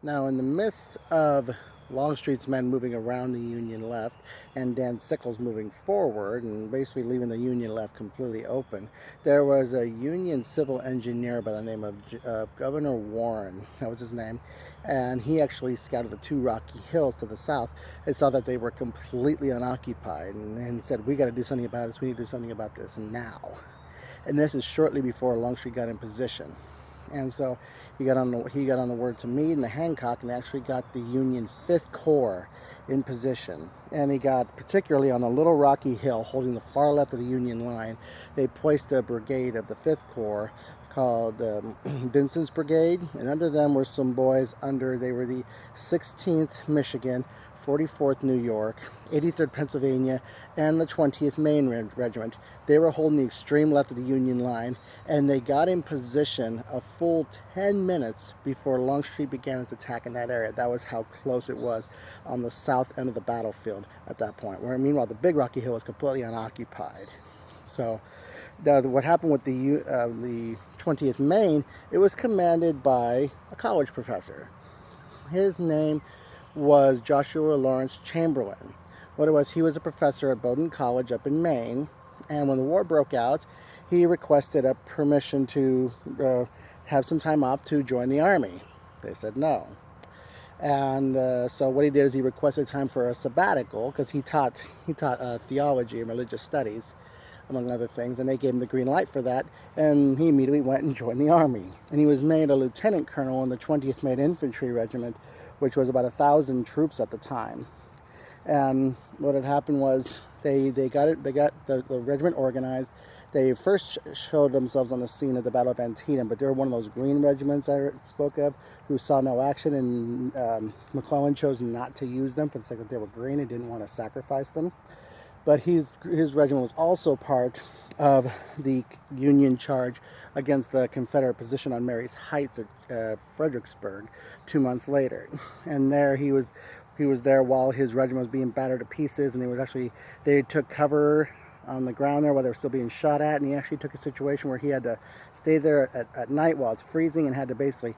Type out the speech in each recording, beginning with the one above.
Now, in the midst of Longstreet's men moving around the Union left and Dan Sickles moving forward and basically leaving the Union left completely open, there was a Union civil engineer by the name of Governor Warren. That was his name. And he actually scouted the two rocky hills to the south and saw that they were completely unoccupied and said, "We got to do something about this. We need to do something about this now." And this is shortly before Longstreet got in position. And so he got on the word to Meade and to Hancock, and actually got the Union 5th Corps in position. And he got particularly on a little rocky hill holding the far left of the Union line. They placed a brigade of the 5th Corps called Vincent's Brigade, and under them were some boys they were the 16th Michigan, 44th New York, 83rd Pennsylvania, and the 20th Maine Regiment. They were holding the extreme left of the Union line, and they got in position a full 10 minutes before Longstreet began its attack in that area. That was how close it was on the south end of the battlefield at that point, where meanwhile the Big Rocky Hill was completely unoccupied. So what happened with the 20th Maine, it was commanded by a college professor. His name was Joshua Lawrence Chamberlain. What it was, he was a professor at Bowdoin College up in Maine, and when the war broke out, he requested a permission to have some time off to join the army. They said no. And so what he did is he requested time for a sabbatical, because he taught theology and religious studies, among other things, and they gave him the green light for that, and he immediately went and joined the army. And he was made a lieutenant colonel in the 20th Maine Infantry Regiment, which was about 1,000 troops at the time. And what had happened was they got the regiment organized. They first showed themselves on the scene at the Battle of Antietam, but they were one of those green regiments I spoke of who saw no action, and McClellan chose not to use them for the sake that they were green and didn't want to sacrifice them. But his regiment was also part of the Union charge against the Confederate position on Marye's Heights at Fredericksburg 2 months later. And there he was there while his regiment was being battered to pieces, and they took cover on the ground there while they were still being shot at, and he actually took a situation where he had to stay there at night while it's freezing and had to basically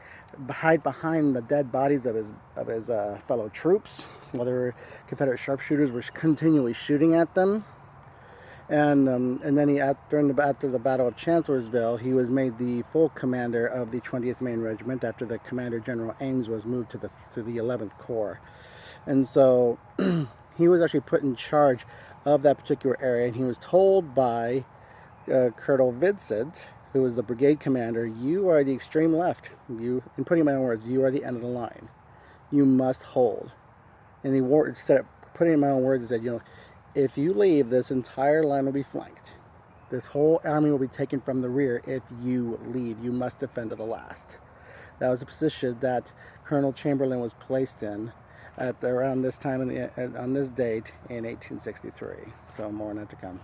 hide behind the dead bodies of his fellow troops while Confederate sharpshooters were continually shooting at them. And then after the Battle of Chancellorsville, he was made the full commander of the 20th Maine Regiment after the Commander General Ames was moved to the 11th Corps. And so he was actually put in charge of that particular area, and he was told by Colonel Vincent, who was the brigade commander, "You are the extreme left. In putting my own words, you are the end of the line. You must hold." And putting in my own words, he said, "If you leave, this entire line will be flanked. This whole army will be taken from the rear if you leave. You must defend to the last." That was a position that Colonel Chamberlain was placed in at around this time on this date in 1863. So more on that to come.